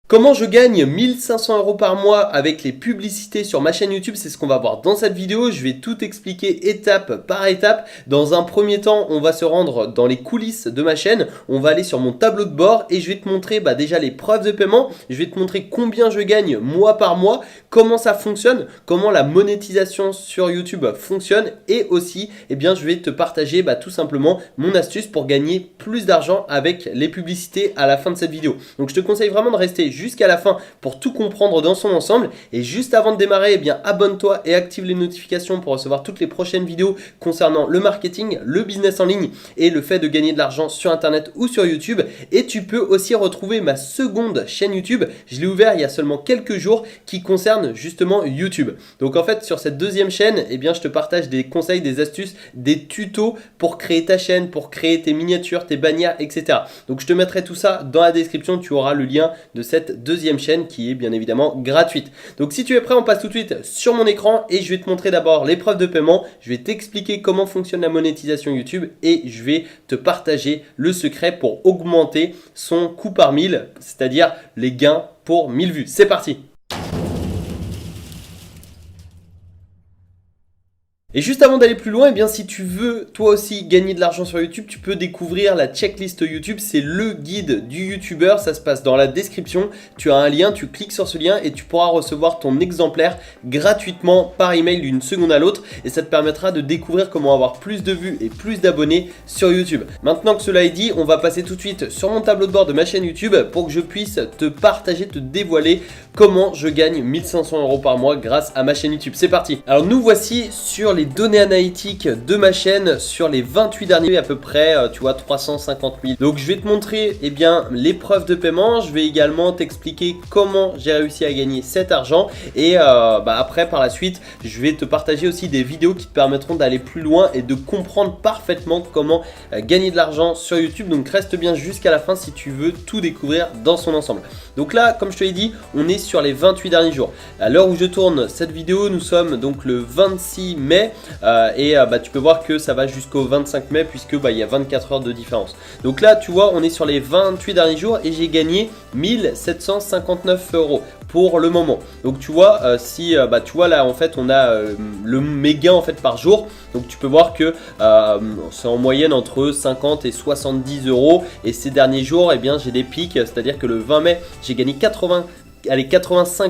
Comment je gagne 1500 € par mois avec les publicités sur ma chaîne YouTube? C'est ce qu'on va voir dans cette vidéo. Je vais tout expliquer étape par étape. Dans un premier temps, on va se rendre dans les coulisses de ma chaîne. On va aller sur mon tableau de bord et je vais te montrer déjà les preuves de paiement. Je vais te montrer combien je gagne mois par mois, comment ça fonctionne, comment la monétisation sur YouTube fonctionne et aussi, je vais te partager tout simplement mon astuce pour gagner plus d'argent avec les publicités à la fin de cette vidéo. Donc je te conseille vraiment de rester jusqu'à la fin pour tout comprendre dans son ensemble. Et juste avant de démarrer, abonne-toi et active les notifications pour recevoir toutes les prochaines vidéos concernant le marketing, le business en ligne et le fait de gagner de l'argent sur internet ou sur YouTube. Et tu peux aussi retrouver ma seconde chaîne YouTube. Je l'ai ouvert il y a seulement quelques jours, qui concerne justement YouTube. Donc en fait, sur cette deuxième chaîne, je te partage des conseils, des astuces, des tutos pour créer ta chaîne, pour créer tes miniatures, tes bannières, etc. Donc je te mettrai tout ça dans la description. Tu auras le lien de cette deuxième chaîne qui est bien évidemment gratuite. Donc si tu es prêt, on passe tout de suite sur mon écran et je vais te montrer d'abord les preuves de paiement. Je vais t'expliquer comment fonctionne la monétisation YouTube et je vais te partager le secret pour augmenter son coût par 1000, c'est-à-dire les gains pour 1000 vues. C'est parti! Et juste avant d'aller plus loin, si tu veux toi aussi gagner de l'argent sur YouTube, tu peux découvrir la checklist YouTube. C'est le guide du YouTuber, ça se passe dans la description. Tu as un lien, tu cliques sur ce lien et tu pourras recevoir ton exemplaire gratuitement par email d'une seconde à l'autre. Et ça te permettra de découvrir comment avoir plus de vues et plus d'abonnés sur YouTube. Maintenant que cela est dit, on va passer tout de suite sur mon tableau de bord de ma chaîne YouTube pour que je puisse te partager, te dévoiler comment je gagne 1500 € par mois grâce à ma chaîne YouTube. C'est parti! Alors nous voici sur les données analytiques de ma chaîne sur les 28 derniers, à peu près, tu vois, 350 000. Donc je vais te montrer les preuves de paiement. Je vais également t'expliquer comment j'ai réussi à gagner cet argent. Et après, par la suite, je vais te partager aussi des vidéos qui te permettront d'aller plus loin et de comprendre parfaitement comment gagner de l'argent sur YouTube. Donc reste bien jusqu'à la fin si tu veux tout découvrir dans son ensemble. Donc là, comme je te l'ai dit, on est sur les 28 derniers jours. À l'heure où je tourne cette vidéo, nous sommes donc le 26 mai. Tu peux voir que ça va jusqu'au 25 mai puisque il y a 24 heures de différence. Donc là tu vois, on est sur les 28 derniers jours et j'ai gagné 1759 € pour le moment. Donc tu vois, tu vois là en fait on a mes gains en fait par jour. Donc tu peux voir que c'est en moyenne entre 50 et 70 € et ces derniers jours j'ai des pics, c'est-à-dire que le 20 mai j'ai gagné 85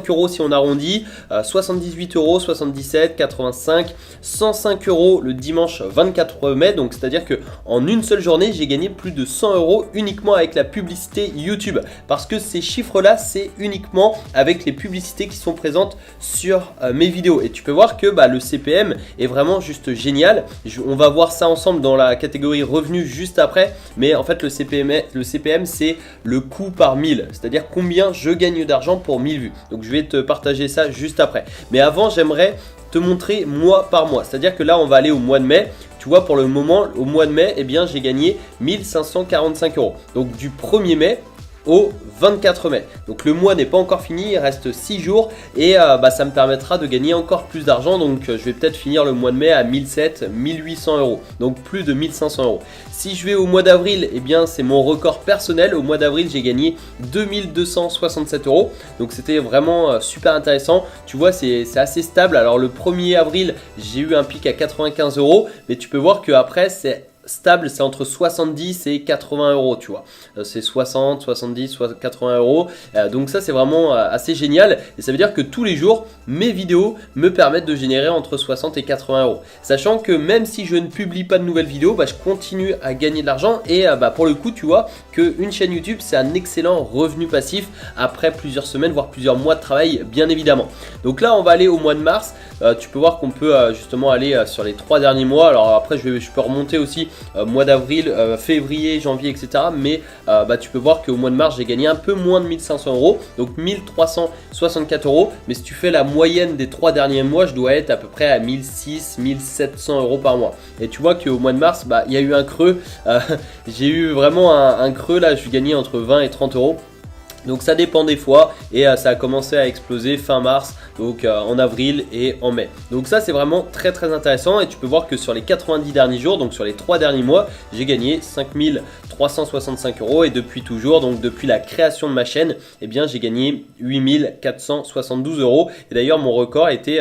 € si on arrondit, 78 €, 77, 85, 105 € le dimanche 24 mai. Donc c'est à dire que en une seule journée j'ai gagné plus de 100 € uniquement avec la publicité YouTube, parce que ces chiffres là c'est uniquement avec les publicités qui sont présentes sur mes vidéos. Et tu peux voir que le CPM est vraiment juste génial. On va voir ça ensemble dans la catégorie revenus juste après, mais en fait le CPM c'est le coût par 1000, c'est à dire combien je gagne d'argent pour 1000 vues. Donc je vais te partager ça juste après. Mais avant, j'aimerais te montrer mois par mois. C'est-à-dire que là, on va aller au mois de mai. Tu vois, pour le moment, au mois de mai, j'ai gagné 1545 €. Donc du 1er mai au 24 mai. Donc le mois n'est pas encore fini, il reste 6 jours et ça me permettra de gagner encore plus d'argent. Donc je vais peut-être finir le mois de mai à 1700, 1800 €, donc plus de 1500 €. Si je vais au mois d'avril, c'est mon record personnel. Au mois d'avril, j'ai gagné 2267 €. Donc c'était vraiment super intéressant. Tu vois, c'est assez stable. Alors le 1er avril, j'ai eu un pic à 95 €, mais tu peux voir qu'après, c'est stable, c'est entre 70 et 80 €, tu vois. C'est 60, 70, 80 €. Donc ça, c'est vraiment assez génial. Et ça veut dire que tous les jours, mes vidéos me permettent de générer entre 60 et 80 €. Sachant que même si je ne publie pas de nouvelles vidéos, je continue à gagner de l'argent. Et pour le coup, tu vois qu'une chaîne YouTube, c'est un excellent revenu passif après plusieurs semaines, voire plusieurs mois de travail, bien évidemment. Donc là, on va aller au mois de mars. Tu peux voir qu'on peut justement aller sur les 3 derniers mois. Alors après, je peux remonter aussi mois d'avril, février, janvier, etc. Mais tu peux voir qu'au mois de mars, j'ai gagné un peu moins de 1500 €, donc 1364 €. Mais si tu fais la moyenne des 3 derniers mois, je dois être à peu près à 1600, 1700 € par mois. Et tu vois qu'au mois de mars, il y a eu un creux. J'ai eu vraiment un creux là, je suis gagné entre 20 et 30 €. Donc ça dépend des fois et ça a commencé à exploser fin mars, donc en avril et en mai. Donc ça c'est vraiment très très intéressant et tu peux voir que sur les 90 derniers jours, donc sur les 3 derniers mois, j'ai gagné 5365 € et depuis toujours, donc depuis la création de ma chaîne, eh bien j'ai gagné 8472 €. Et d'ailleurs mon record était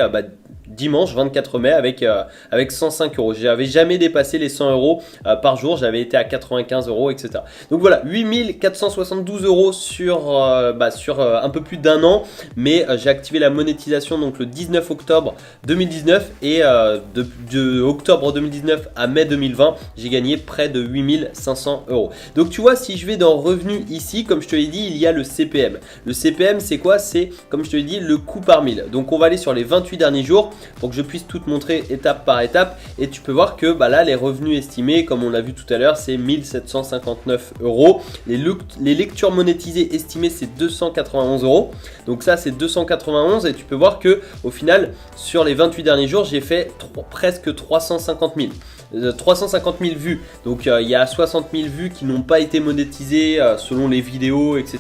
dimanche 24 mai avec 105 €. J'avais jamais dépassé les 100 € par jour, j'avais été à 95 €, etc. Donc voilà, 8472 € sur un peu plus d'1 an, mais j'ai activé la monétisation donc le 19 octobre 2019 et de octobre 2019 à mai 2020, j'ai gagné près de 8500 €. Donc tu vois, si je vais dans revenus ici, comme je te l'ai dit, il y a le CPM. Le CPM c'est quoi? C'est, comme je te l'ai dit, le coût par 1000. Donc on va aller sur les 28 derniers jours pour que je puisse tout te montrer étape par étape et tu peux voir que là les revenus estimés, comme on l'a vu tout à l'heure, c'est 1759 €. Les lectures monétisées estimées c'est 291 €. Donc ça c'est 291 et tu peux voir que au final sur les 28 derniers jours j'ai fait presque 350 000 vues. Donc il y a 60 000 vues qui n'ont pas été monétisées selon les vidéos, etc.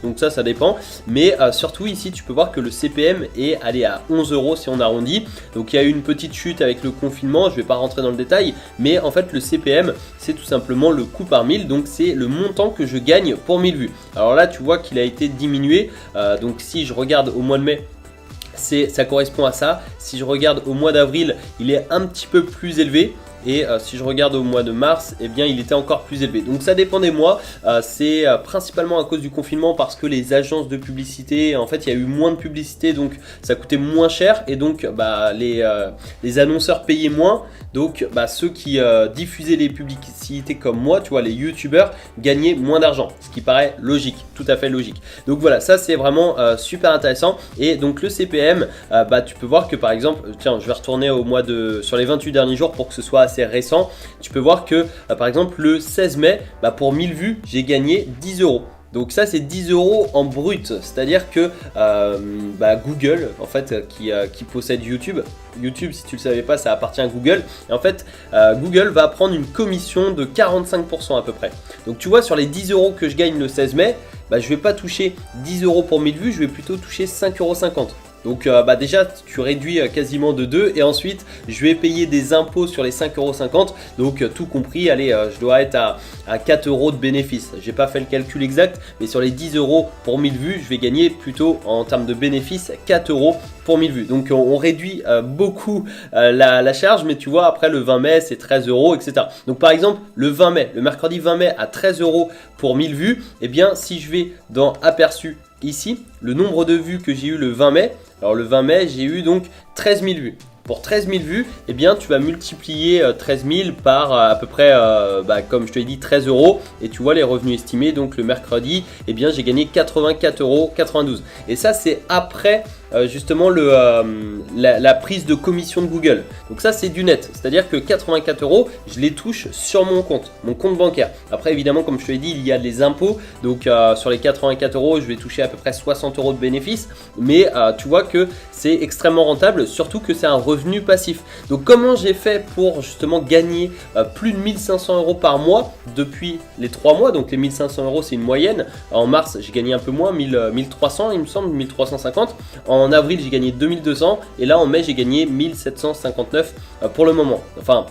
Donc ça dépend. Mais surtout ici tu peux voir que le CPM est allé à 11 € si on arrondit. Donc il y a eu une petite chute avec le confinement, je ne vais pas rentrer dans le détail. Mais en fait le CPM c'est tout simplement le coût par 1000. Donc c'est le montant que je gagne pour 1000 vues. Alors là tu vois qu'il a été diminué. Donc si je regarde au mois de mai, ça correspond à ça. Si je regarde au mois d'avril, il est un petit peu plus élevé. Et si je regarde au mois de mars, eh bien il était encore plus élevé. Donc ça dépend des mois, c'est principalement à cause du confinement parce que les agences de publicité, en fait il y a eu moins de publicité donc ça coûtait moins cher et donc les annonceurs payaient moins. Donc ceux qui diffusaient les publicités comme moi, tu vois, les youtubeurs gagnaient moins d'argent, ce qui paraît logique, tout à fait logique. Donc voilà, ça c'est vraiment super intéressant. Et donc le CPM, tu peux voir que par exemple, tiens je vais retourner sur les 28 derniers jours pour que ce soit assez récent. Tu peux voir que par exemple le 16 mai, pour 1000 vues, j'ai gagné 10 €. Donc ça c'est 10 € en brut, c'est-à-dire que Google en fait qui possède YouTube, si tu le savais pas ça appartient à Google, et en fait Google va prendre une commission de 45% à peu près. Donc tu vois sur les 10 € que je gagne le 16 mai, je vais pas toucher 10 € pour 1000 vues, je vais plutôt toucher 5,50 €. Donc déjà tu réduis quasiment de 2 et ensuite je vais payer des impôts sur les 5,50 €. Donc tout compris, allez, je dois être à 4 € de bénéfice. J'ai pas fait le calcul exact, mais sur les 10 € pour 1000 vues, je vais gagner plutôt en termes de bénéfice 4 € pour 1000 vues. Donc on réduit beaucoup la charge, mais tu vois après le 20 mai c'est 13 €, etc. Donc par exemple le mercredi 20 mai à 13 € pour 1000 vues, et bien si je vais dans aperçu ici, le nombre de vues que j'ai eu le 20 mai, alors le 20 mai j'ai eu donc 13 000 vues. Pour 13 000 vues, eh bien tu vas multiplier 13 000 par à peu près, comme je te l'ai dit, 13 € et tu vois les revenus estimés. Donc le mercredi, eh bien j'ai gagné 84,92 €. Et ça c'est après justement la prise de commission de Google. Donc ça c'est du net, c'est-à-dire que 84 € je les touche sur mon compte bancaire. Après évidemment comme je te l'ai dit il y a les impôts, donc sur les 84 € je vais toucher à peu près 60 € de bénéfice, mais tu vois que c'est extrêmement rentable, surtout que c'est un revenu passif. Donc comment j'ai fait pour justement gagner plus de 1500 € par mois depuis les 3 mois, donc les 1500 € c'est une moyenne. En mars j'ai gagné un peu moins, 1300 il me semble, 1350. En avril j'ai gagné 2200 et là en mai j'ai gagné 1759 pour le moment. Enfin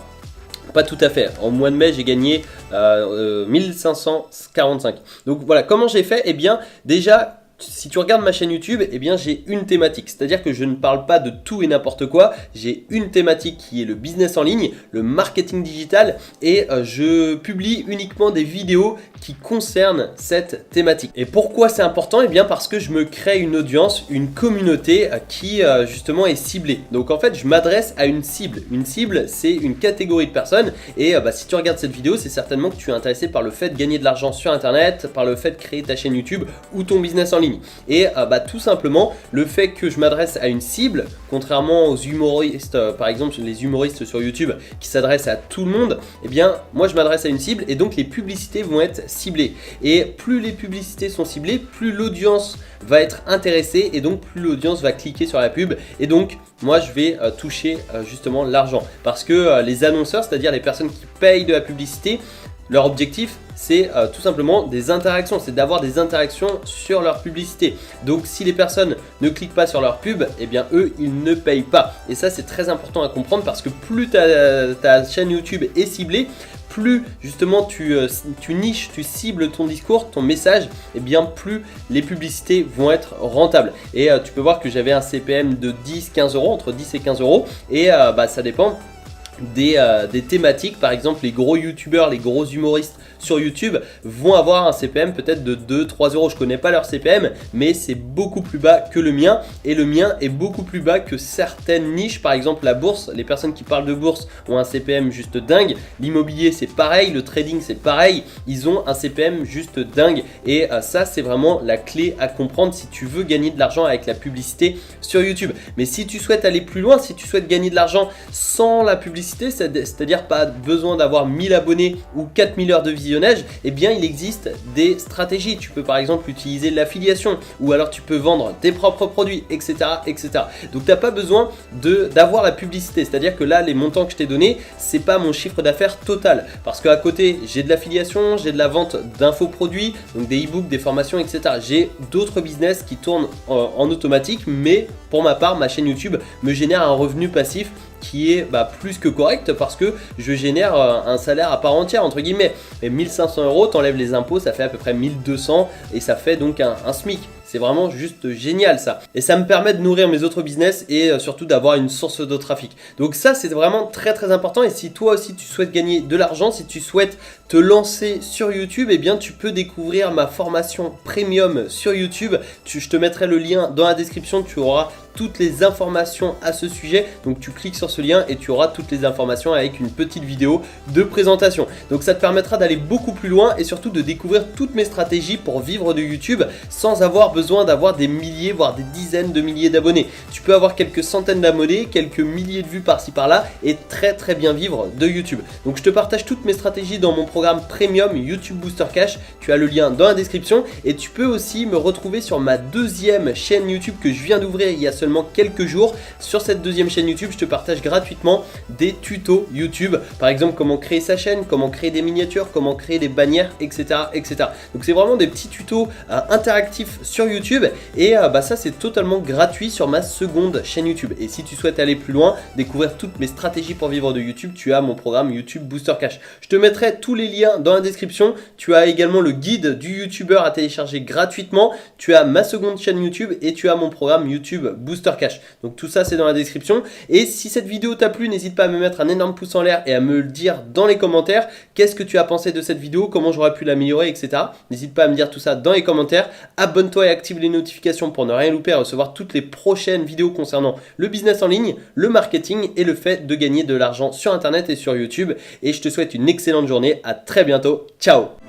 pas tout à fait, en mois de mai j'ai gagné 1545. Donc voilà comment j'ai fait. Eh bien déjà si tu regardes ma chaîne YouTube, eh bien j'ai une thématique, c'est-à-dire que je ne parle pas de tout et n'importe quoi, j'ai une thématique qui est le business en ligne, le marketing digital, et je publie uniquement des vidéos qui concernent cette thématique. Et pourquoi c'est important? Eh bien parce que je me crée une audience, une communauté qui justement est ciblée. Donc en fait je m'adresse à une cible. Une cible c'est une catégorie de personnes et si tu regardes cette vidéo c'est certainement que tu es intéressé par le fait de gagner de l'argent sur internet, par le fait de créer ta chaîne YouTube ou ton business en ligne. Et tout simplement le fait que je m'adresse à une cible, contrairement aux humoristes, par exemple les humoristes sur YouTube qui s'adressent à tout le monde, eh bien moi je m'adresse à une cible et donc les publicités vont être ciblées. Et plus les publicités sont ciblées, plus l'audience va être intéressée et donc plus l'audience va cliquer sur la pub et donc moi je vais toucher justement l'argent. Parce que les annonceurs, c'est-à-dire les personnes qui payent de la publicité, leur objectif c'est tout simplement des interactions, c'est d'avoir des interactions sur leur publicité. Donc si les personnes ne cliquent pas sur leur pub, eh bien eux ils ne payent pas. Et ça c'est très important à comprendre parce que plus ta chaîne YouTube est ciblée, plus justement tu niches, tu cibles ton discours, ton message, et bien plus les publicités vont être rentables. Et tu peux voir que j'avais un CPM de 10-15 euros, entre 10 et 15 euros, et ça dépend des thématiques. Par exemple, les gros youtubeurs, les gros humoristes sur YouTube vont avoir un CPM peut-être de 2-3 euros. Je connais pas leur CPM, mais c'est beaucoup plus bas que le mien, et le mien est beaucoup plus bas que certaines niches. Par exemple, la bourse, les personnes qui parlent de bourse ont un CPM juste dingue. L'immobilier c'est pareil, le trading c'est pareil, ils ont un CPM juste dingue, et ça c'est vraiment la clé à comprendre si tu veux gagner de l'argent avec la publicité sur YouTube. Mais si tu souhaites aller plus loin, si tu souhaites gagner de l'argent sans la publicité, c'est-à-dire pas besoin d'avoir 1000 abonnés ou 4000 heures de visionnage, eh bien il existe des stratégies. Tu peux par exemple utiliser l'affiliation, ou alors tu peux vendre tes propres produits, etc. etc. Donc tu n'as pas besoin d'avoir la publicité, c'est-à-dire que là les montants que je t'ai donné, c'est pas mon chiffre d'affaires total, parce qu'à côté j'ai de l'affiliation, j'ai de la vente d'infoproduits, donc des e-books, des formations, etc. J'ai d'autres business qui tournent en automatique, mais pour ma part ma chaîne YouTube me génère un revenu passif qui est plus que correct, parce que je génère un salaire à part entière entre guillemets. Et 1500 euros, t'enlèves les impôts, ça fait à peu près 1200, et ça fait donc un SMIC. C'est vraiment juste génial ça. Et ça me permet de nourrir mes autres business, et surtout d'avoir une source de trafic. Donc ça c'est vraiment très très important. Et si toi aussi tu souhaites gagner de l'argent, si tu souhaites te lancer sur YouTube, eh bien tu peux découvrir ma formation premium sur YouTube. Je te mettrai le lien dans la description, tu auras toutes les informations à ce sujet. Donc tu cliques sur ce lien et tu auras toutes les informations avec une petite vidéo de présentation. Donc ça te permettra d'aller beaucoup plus loin, et surtout de découvrir toutes mes stratégies pour vivre de YouTube sans avoir besoin d'avoir des milliers, voire des dizaines de milliers d'abonnés. Tu peux avoir quelques centaines d'abonnés, quelques milliers de vues par-ci par-là, et très très bien vivre de YouTube. Donc je te partage toutes mes stratégies dans mon programme premium YouTube Booster Cash. Tu as le lien dans la description, et tu peux aussi me retrouver sur ma deuxième chaîne YouTube que je viens d'ouvrir il y a seulement quelques jours. Sur cette deuxième chaîne YouTube, je te partage gratuitement des tutos YouTube, par exemple comment créer sa chaîne, comment créer des miniatures, comment créer des bannières, etc. etc. Donc c'est vraiment des petits tutos interactifs sur YouTube, et ça c'est totalement gratuit sur ma seconde chaîne YouTube. Et si tu souhaites aller plus loin, découvrir toutes mes stratégies pour vivre de YouTube, tu as mon programme YouTube Booster Cash. Je te mettrai tous les liens dans la description. Tu as également le guide du YouTuber à télécharger gratuitement, tu as ma seconde chaîne YouTube, et tu as mon programme YouTube Booster Cash. Donc tout ça c'est dans la description. Et si cette vidéo t'a plu, n'hésite pas à me mettre un énorme pouce en l'air et à me le dire dans les commentaires. Qu'est-ce que tu as pensé de cette vidéo, comment j'aurais pu l'améliorer, etc. N'hésite pas à me dire tout ça dans les commentaires. Abonne-toi et active les notifications pour ne rien louper et recevoir toutes les prochaines vidéos concernant le business en ligne, le marketing et le fait de gagner de l'argent sur internet et sur YouTube. Et je te souhaite une excellente journée, à très bientôt, ciao.